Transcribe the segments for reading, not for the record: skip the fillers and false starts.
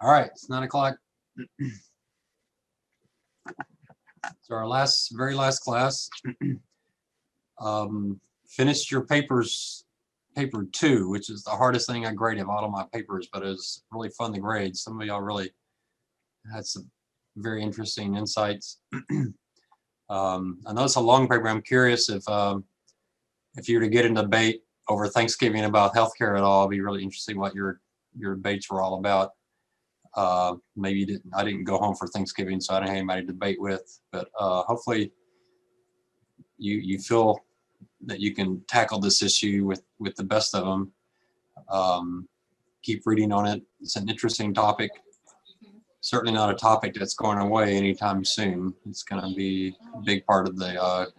All right, it's 9 o'clock. So our very last class. Finished your papers, paper 2, which is the hardest thing I graded of all of my papers, but it was really fun to grade. Some of y'all really had some very interesting insights. I know it's a long paper. I'm curious if you were to get in a debate over Thanksgiving about healthcare at all, I'd be really interested in what your debates were all about. Maybe you didn't. I didn't go home for Thanksgiving, so I didn't have anybody to debate with. But hopefully, you feel that you can tackle this issue with the best of them. Keep reading on it. It's an interesting topic. Certainly not a topic that's going away anytime soon. It's going to be a big part of the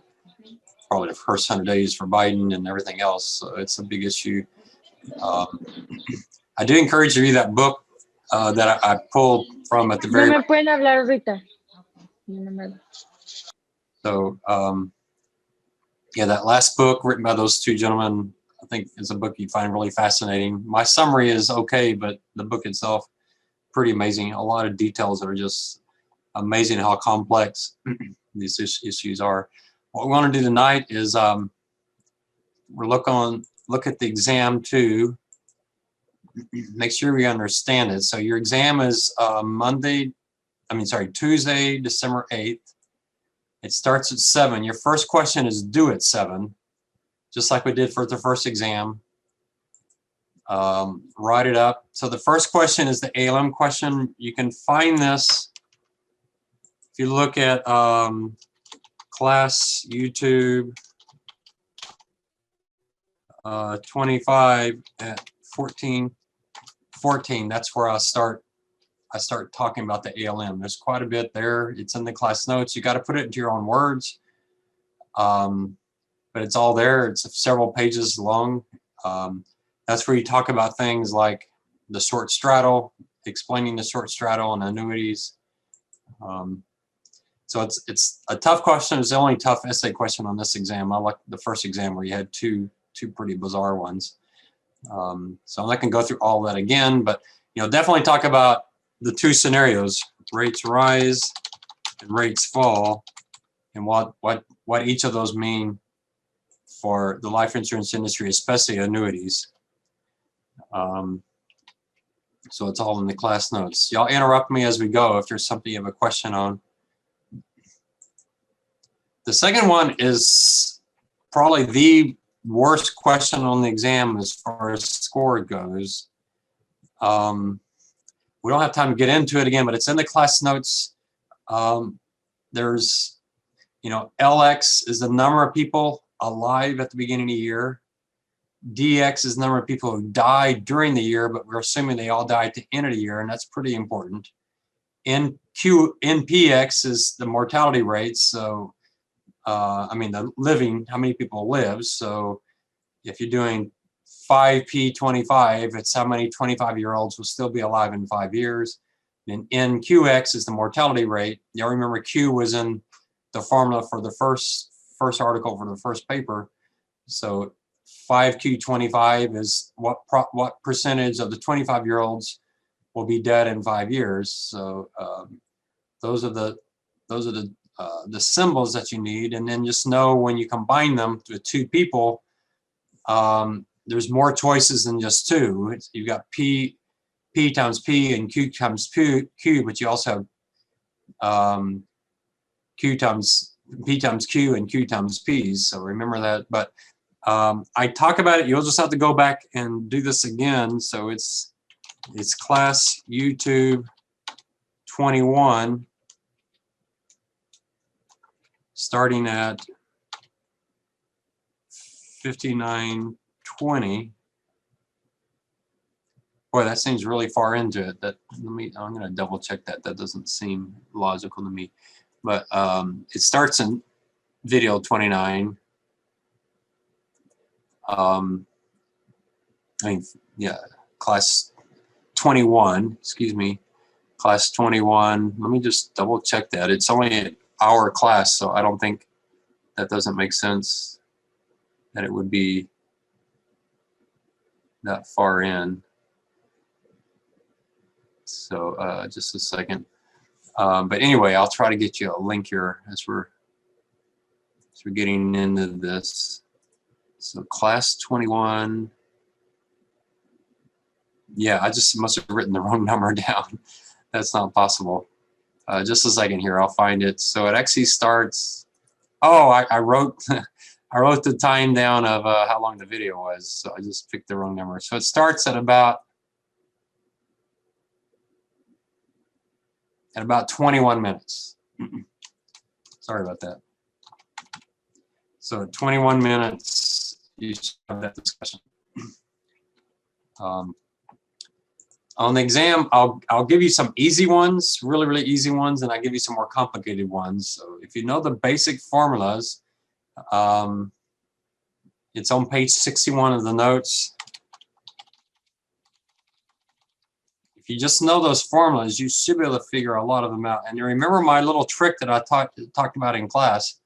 probably the first 100 days for Biden and everything else. So it's a big issue. I do encourage you to read that book that I pulled from at the very. No me pueden hablar ahorita. So yeah, that last book written by those two gentlemen, I think is a book you find really fascinating. My summary is okay, but the book itself, pretty amazing. A lot of details that are just amazing how complex these issues are. What we want to do tonight is we'll look at the exam too. Make sure we understand it. So your exam is Tuesday, December 8th. It starts at 7. Your first question is due at 7, just like we did for the first exam. Write it up. So the first question is the ALM question. You can find this if you look at class YouTube 25 at 14. That's where I start talking about the ALM. There's quite a bit there. It's in the class notes. You got to put it into your own words, but it's all there. It's several pages long. That's where you talk about things like the short straddle, explaining the short straddle and annuities. So it's a tough question. It's the only tough essay question on this exam. I like the first exam where you had two pretty bizarre ones. So I'm not going to go through all that again, but definitely talk about the two scenarios: rates rise and rates fall, and what each of those mean for the life insurance industry, especially annuities. So it's all in the class notes. Y'all interrupt me as we go if there's something you have a question on. The second one is probably the worst question on the exam as far as score goes. We don't have time to get into it again, but it's in the class notes. There's, LX is the number of people alive at the beginning of the year. DX is the number of people who died during the year, but we're assuming they all died at the end of the year, and that's pretty important. NPX is the mortality rate, so the living, how many people live. So if you're doing 5P25, it's how many 25-year-olds will still be alive in 5 years. And NQX is the mortality rate. Y'all remember Q was in the formula for the first article for the first paper. So 5Q25 is what percentage of the 25-year-olds will be dead in 5 years. So those are the symbols that you need, and then just know when you combine them with two people, there's more choices than just two. You've got P times P and Q times Q, but you also have P times Q and Q times P's. So remember that. But I talk about it. You'll just have to go back and do this again. So it's class YouTube 21, starting at 59:20. Boy, that seems really far into it. I'm going to double check that. That doesn't seem logical to me. But it starts in video 29. Class 21, excuse me, class 21. Let me just double check that. It's only an hour class, so I don't think that doesn't make sense that it would be that far in. So just a second. But anyway, I'll try to get you a link here as we're getting into this. So class 21. Yeah, I just must have written the wrong number down. That's not possible. Just a second here, I'll find it. So it actually starts. Oh, I wrote I wrote the time down of how long the video was. So I just picked the wrong number. So it starts at about 21 minutes. Sorry about that. So at 21 minutes, you should have that discussion. On the exam, I'll give you some easy ones, really easy ones, and I'll give you some more complicated ones. So if you know the basic formulas, it's on page 61 of the notes. If you just know those formulas, you should be able to figure a lot of them out. And you remember my little trick that I talked about in class.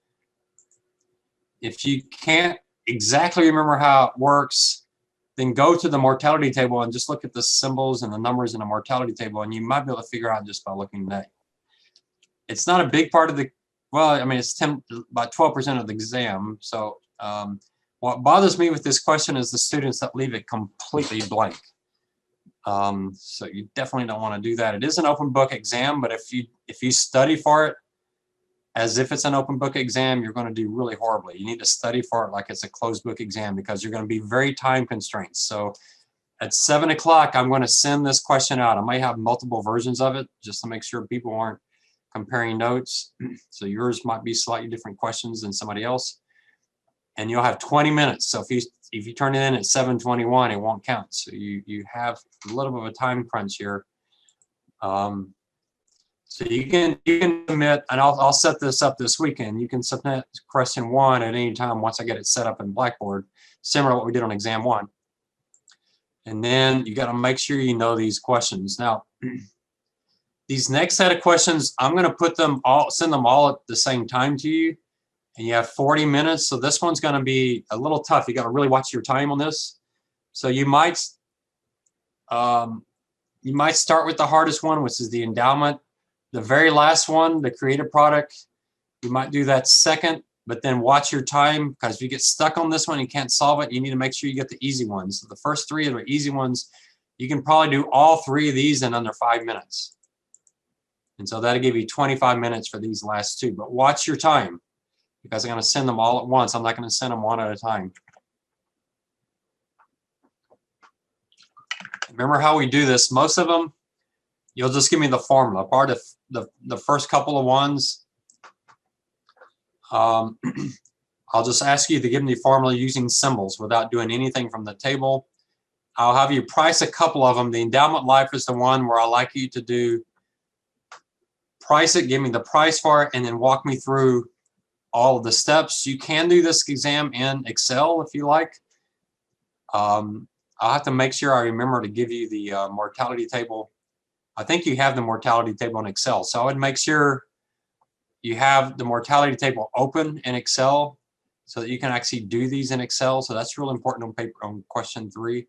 If you can't exactly remember how it works, then go to the mortality table and just look at the symbols and the numbers in the mortality table, and you might be able to figure out just by looking at that. It's not a big part of the, well, I mean, it's about 12% of the exam. So what bothers me with this question is the students that leave it completely blank. So you definitely don't want to do that. It is an open book exam, but if you study for it as if it's an open book exam, you're going to do really horribly. You need to study for it like it's a closed book exam, because you're going to be very time constrained. So at 7 o'clock, I'm going to send this question out. I might have multiple versions of it just to make sure people aren't comparing notes. So yours might be slightly different questions than somebody else. And you'll have 20 minutes. So if you turn it in at 7:21, it won't count. So you have a little bit of a time crunch here. So you can submit, and I'll set this up this weekend. You can submit question 1 at any time once I get it set up in Blackboard, similar to what we did on exam 1. And then you got to make sure you know these questions. Now, these next set of questions, I'm going to send them all at the same time to you, and you have 40 minutes. So this one's going to be a little tough. You got to really watch your time on this. So you might start with the hardest one, which is the endowment. The very last one, the creative product, you might do that second, but then watch your time, because if you get stuck on this one, you can't solve it, you need to make sure you get the easy ones. So the first 3 are easy ones. You can probably do all 3 of these in under 5 minutes. And so that'll give you 25 minutes for these last 2. But watch your time, because I'm going to send them all at once. I'm not going to send them one at a time. Remember how we do this? Most of them, you'll just give me the formula. Part of the first couple of ones, I'll just ask you to give me the formula using symbols without doing anything from the table. I'll have you price a couple of them. The endowment life is the one where I like you to do price it, give me the price for it, and then walk me through all of the steps. You can do this exam in Excel if you like. I'll have to make sure I remember to give you the mortality table. I think you have the mortality table in Excel. So I would make sure you have the mortality table open in Excel so that you can actually do these in Excel. So that's really important on question 3.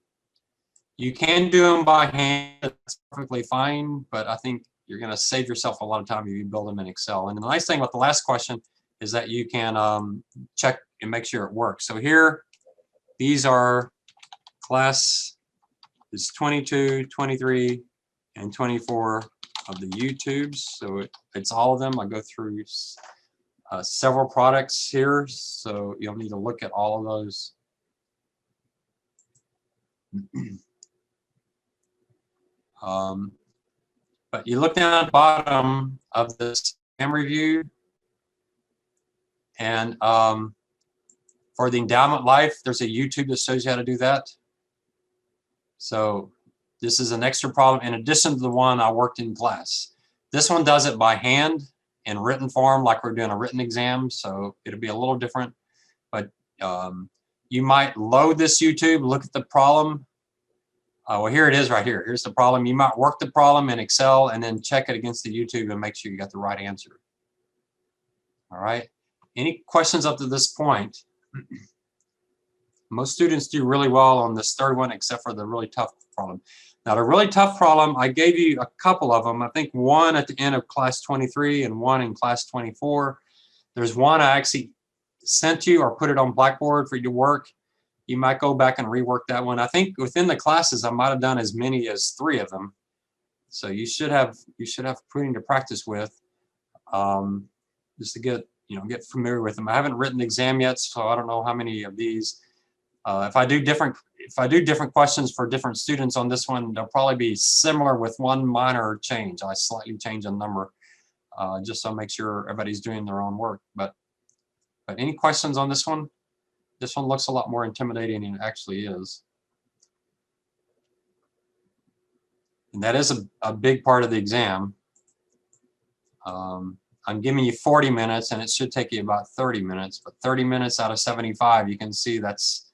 You can do them by hand, that's perfectly fine, but I think you're going to save yourself a lot of time if you build them in Excel. And the nice thing about the last question is that you can check and make sure it works. So here, these are class is 22, 23, and 24 of the YouTubes. So it's all of them. I go through several products here, so you'll need to look at all of those. But you look down at the bottom of this exam review, and for the endowment life, there's a YouTube that shows you how to do that. So this is an extra problem in addition to the one I worked in class. This one does it by hand in written form, like we're doing a written exam, so it'll be a little different. But you might load this YouTube, look at the problem. Well, here it is right here. Here's the problem. You might work the problem in Excel and then check it against the YouTube and make sure you got the right answer. All right. Any questions up to this point? Most students do really well on this third one, except for the really tough problem. Now, the really tough problem, I gave you a couple of them. I think one at the end of class 23 and one in class 24. There's one I actually sent you or put it on Blackboard for you to work. You might go back and rework that one. I think within the classes, I might have done as many as 3 of them. So you should have plenty to practice with, just to get familiar with them. I haven't written the exam yet, so I don't know how many of these. If I do different questions for different students on this one, they'll probably be similar with one minor change. I slightly change a number, just so I make sure everybody's doing their own work. But any questions on this one? This one looks a lot more intimidating than it actually is. And that is a big part of the exam. I'm giving you 40 minutes, and it should take you about 30 minutes. But 30 minutes out of 75, you can see that's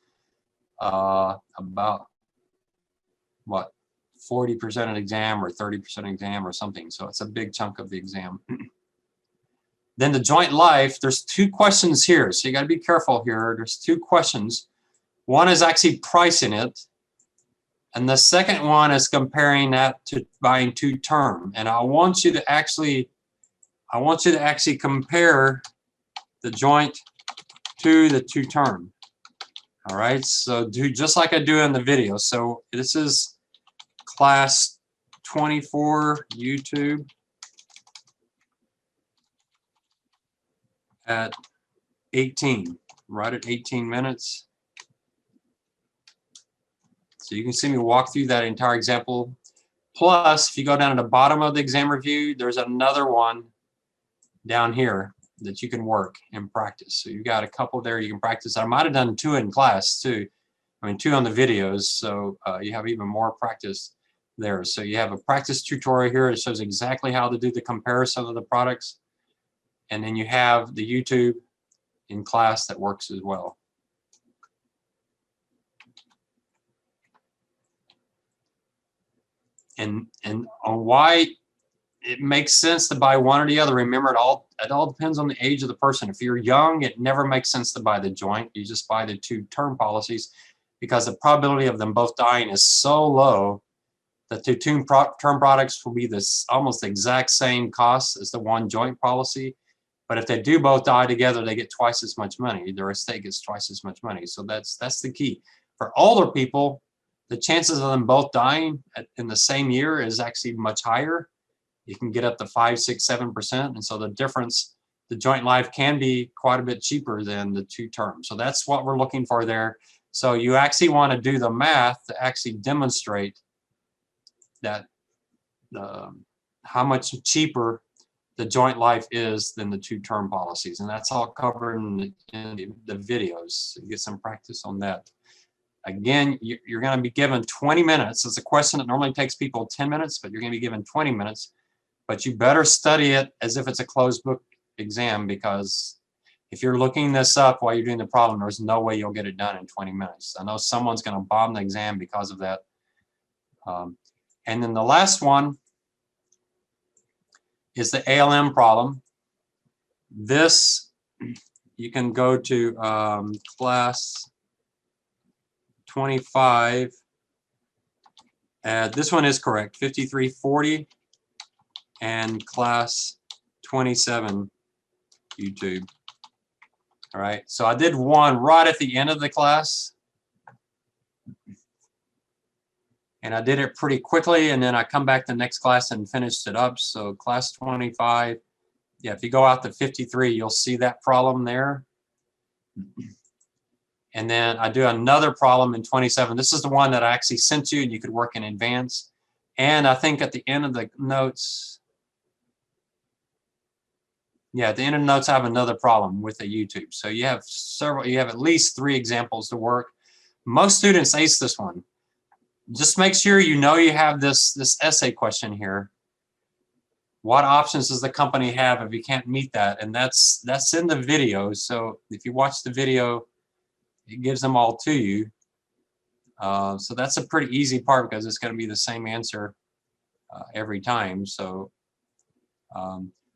about, what, 40% of the exam or 30% exam or something. So it's a big chunk of the exam. Then the joint life, there's 2 questions here. So you got to be careful here. There's 2 questions. One is actually pricing it. And the second one is comparing that to buying 2 term. And I want you to actually compare the joint to the 2 term. All right, so do just like I do in the video. So this is class 24 YouTube at 18, right at 18 minutes. So you can see me walk through that entire example. Plus, if you go down to the bottom of the exam review, there's another one down here that you can work and practice. So you've got a couple there you can practice. I might have done 2 in class too. I mean, 2 on the videos, so you have even more practice there. So you have a practice tutorial here that shows exactly how to do the comparison of the products. And then you have the YouTube in class that works as well. And on why it makes sense to buy one or the other, remember it all depends on the age of the person. If you're young, it never makes sense to buy the joint. You just buy the 2 term policies because the probability of them both dying is so low that the 2 term products will be this almost exact same cost as the 1 joint policy. But if they do both die together, they get twice as much money. Their estate gets twice as much money. So that's the key. For older people, the chances of them both dying in the same year is actually much higher. You can get up to 5, 6, 7%. And so the difference, the joint life can be quite a bit cheaper than the 2 terms. So that's what we're looking for there. So you actually want to do the math to actually demonstrate that how much cheaper the joint life is than the 2 term policies. And that's all covered in the videos. So you get some practice on that. Again, you're going to be given 20 minutes. It's a question that normally takes people 10 minutes, but you're going to be given 20 minutes. But you better study it as if it's a closed book exam, because if you're looking this up while you're doing the problem, there's no way you'll get it done in 20 minutes. I know someone's going to bomb the exam because of that. And then the last one is the ALM problem. This, you can go to class 25. This one is correct, 5340, and class 27 YouTube. All right, so I did one right at the end of the class. And I did it pretty quickly, and then I come back to the next class and finished it up. So class 25, yeah, if you go out to 53, you'll see that problem there. And then I do another problem in 27. This is the one that I actually sent you, and you could work in advance. And I think at the end of the notes, yeah, at the end of the notes, I have another problem with the YouTube. So you have at least 3 examples to work. Most students ace this one. Just make sure you know you have this essay question here. What options does the company have if you can't meet that? And that's in the video. So if you watch the video, it gives them all to you. So that's a pretty easy part because it's going to be the same answer every time. So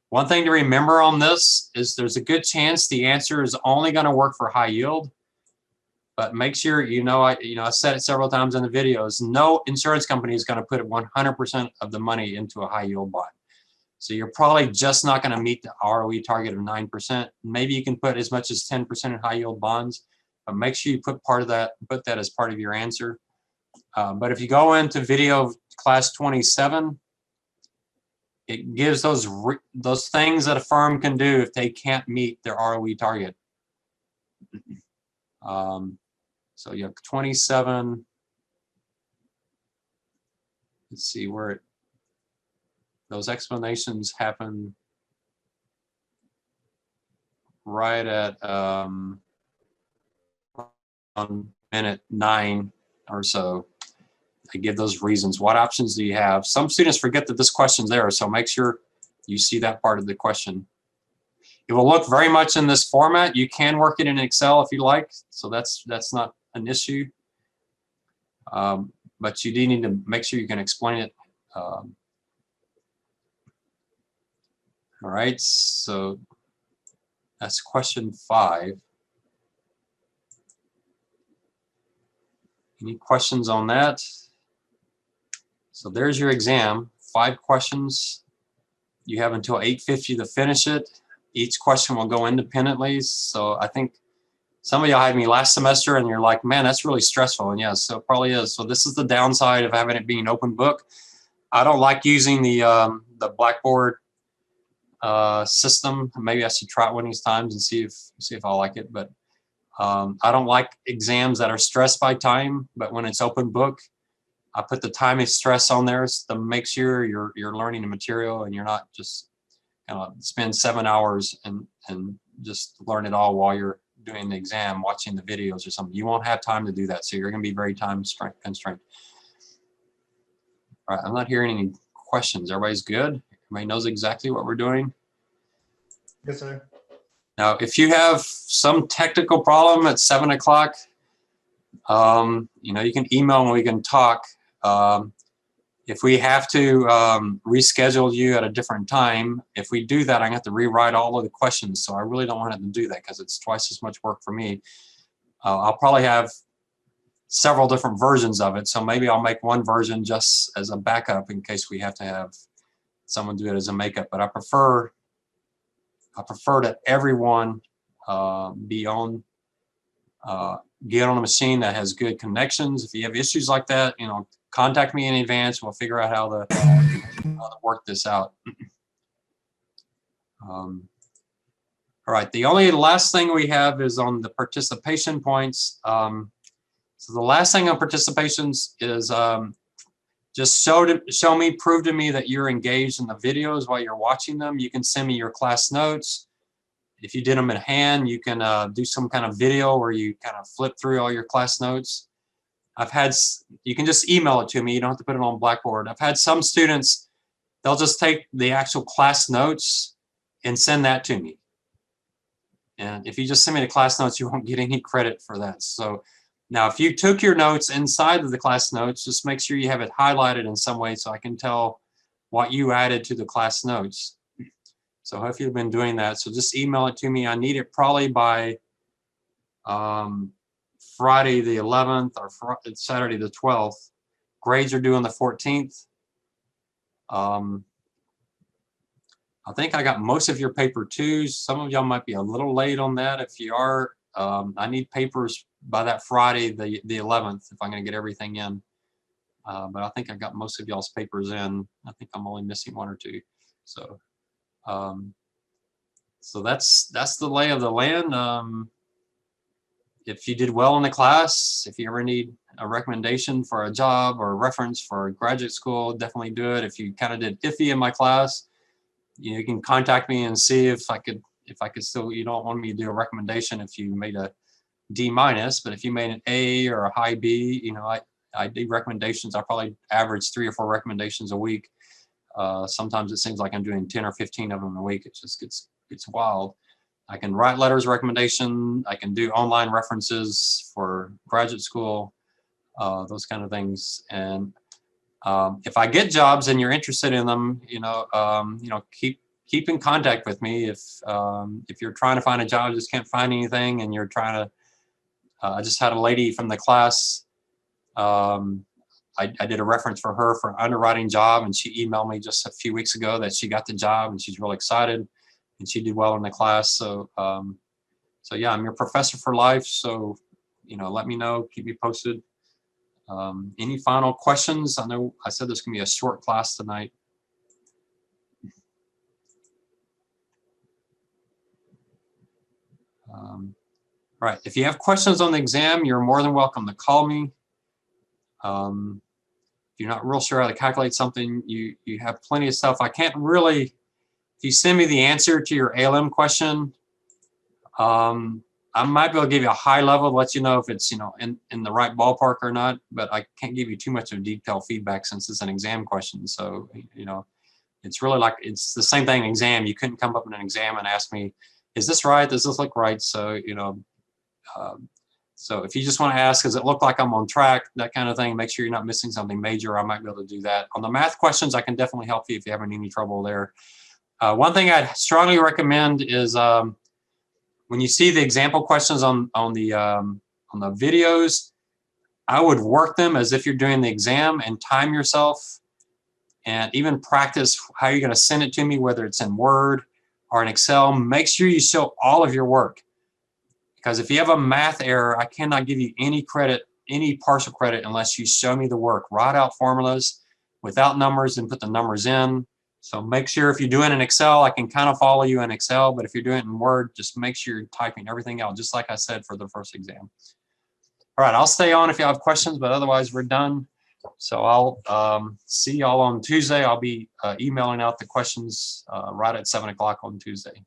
one thing to remember on this is there's a good chance the answer is only going to work for high yield. But make sure I said it several times in the videos. No insurance company is going to put 100% of the money into a high yield bond. So you're probably just not going to meet the ROE target of 9%. Maybe you can put as much as 10% in high yield bonds, but make sure you put that as part of your answer. But if you go into video class 27, it gives those things that a firm can do if they can't meet their ROE target. So you have 27. Let's see where those explanations happen right at on minute 9 or so. I give those reasons. What options do you have? Some students forget that this question's there, so make sure you see that part of the question. It will look very much in this format. You can work it in Excel if you like, so that's not an issue. But you do need to make sure you can explain it. All right, so that's question 5. Any questions on that? So there's your exam, 5 questions. You have until 8:50 to finish it. Each question will go independently. So I think some of y'all had me last semester and you're like, man, that's really stressful. And yeah, so it probably is. So this is the downside of having it being open book. I don't like using the Blackboard system. Maybe I should try it one of these times and see if I like it. But I don't like exams that are stressed by time. But when it's open book, I put the time and stress on there to make sure you're learning the material and you're not just spend 7 hours and just learn it all while you're doing the exam, watching the videos or something. You won't have time to do that, so you're going to be very time constrained. All right, I'm not hearing any questions. Everybody's good? Everybody knows exactly what we're doing? Yes, sir. Now, if you have some technical problem at 7 o'clock, you can email and we can talk. If we have to reschedule you at a different time, if we do that, I'm going to have to rewrite all of the questions. So I really don't want to do that because it's twice as much work for me. I'll probably have several different versions of it. So maybe I'll make one version just as a backup in case we have to have someone do it as a makeup. But I prefer that everyone be on get on a machine that has good connections. If you have issues like that, contact me in advance. We'll figure out how to work this out. All right, the last thing we have is on the participation points. So the last thing on participations is just prove to me that you're engaged in the videos while you're watching them. You can send me your class notes. If you did them in hand, you can do some kind of video where you kind of flip through all your class notes. You can just email it to me. You don't have to put it on Blackboard. I've had some students, they'll just take the actual class notes and send that to me. And if you just send me the class notes, you won't get any credit for that. So now if you took your notes inside of the class notes, just make sure you have it highlighted in some way so I can tell what you added to the class notes. So I hope you've been doing that. So just email it to me. I need it probably by Friday the 11th or Saturday the 12th. Grades are due on the 14th. I think I got most of your paper 2s. Some of y'all might be a little late on that. If you are, I need papers by that Friday the 11th if I'm going to get everything in. But I think I got most of y'all's papers in. I think I'm only missing 1 or 2. So so that's the lay of the land. If you did well in the class, if you ever need a recommendation for a job or a reference for graduate school, definitely do it. If you kind of did iffy in my class, you can contact me and see if I could still, you don't want me to do a recommendation if you made a D-, but if you made an A or a high B, I do recommendations. I probably average 3 or 4 recommendations a week. Sometimes it seems like I'm doing 10 or 15 of them a week. It just gets wild. I can write letters of recommendation. I can do online references for graduate school, those kind of things. And if I get jobs and you're interested in them, keep in contact with me. If you're trying to find a job, just can't find anything, and you're trying to I just had a lady from the class. I did a reference for her for an underwriting job, and she emailed me just a few weeks ago that she got the job, and she's really excited, and she did well in the class. So, so yeah, I'm your professor for life. So, let me know, keep me posted. Any final questions? I know I said this can be a short class tonight. All right, if you have questions on the exam, you're more than welcome to call me. If you're not real sure how to calculate something, you have plenty of stuff. I can't really, if you send me the answer to your ALM question, I might be able to give you a high level, let you know if it's, in the right ballpark or not, but I can't give you too much of detailed feedback since it's an exam question. So, it's really like, it's the same thing in exam. You couldn't come up in an exam and ask me, is this right? Does this look right? So, so if you just want to ask, does it look like I'm on track? That kind of thing, make sure you're not missing something major. I might be able to do that. On the math questions, I can definitely help you if you're having any trouble there. One thing I'd strongly recommend is when you see the example questions on the videos, I would work them as if you're doing the exam and time yourself, and even practice how you're going to send it to me, whether it's in Word or in Excel. Make sure you show all of your work. Because if you have a math error, I cannot give you any credit, any partial credit, unless you show me the work. Write out formulas without numbers and put the numbers in. So make sure if you're doing in Excel, I can kind of follow you in Excel, but if you're doing it in Word, just make sure you're typing everything out, just like I said for the first exam. All right, I'll stay on if you have questions, but otherwise we're done. So I'll see y'all on Tuesday. I'll be emailing out the questions right at 7 o'clock on Tuesday.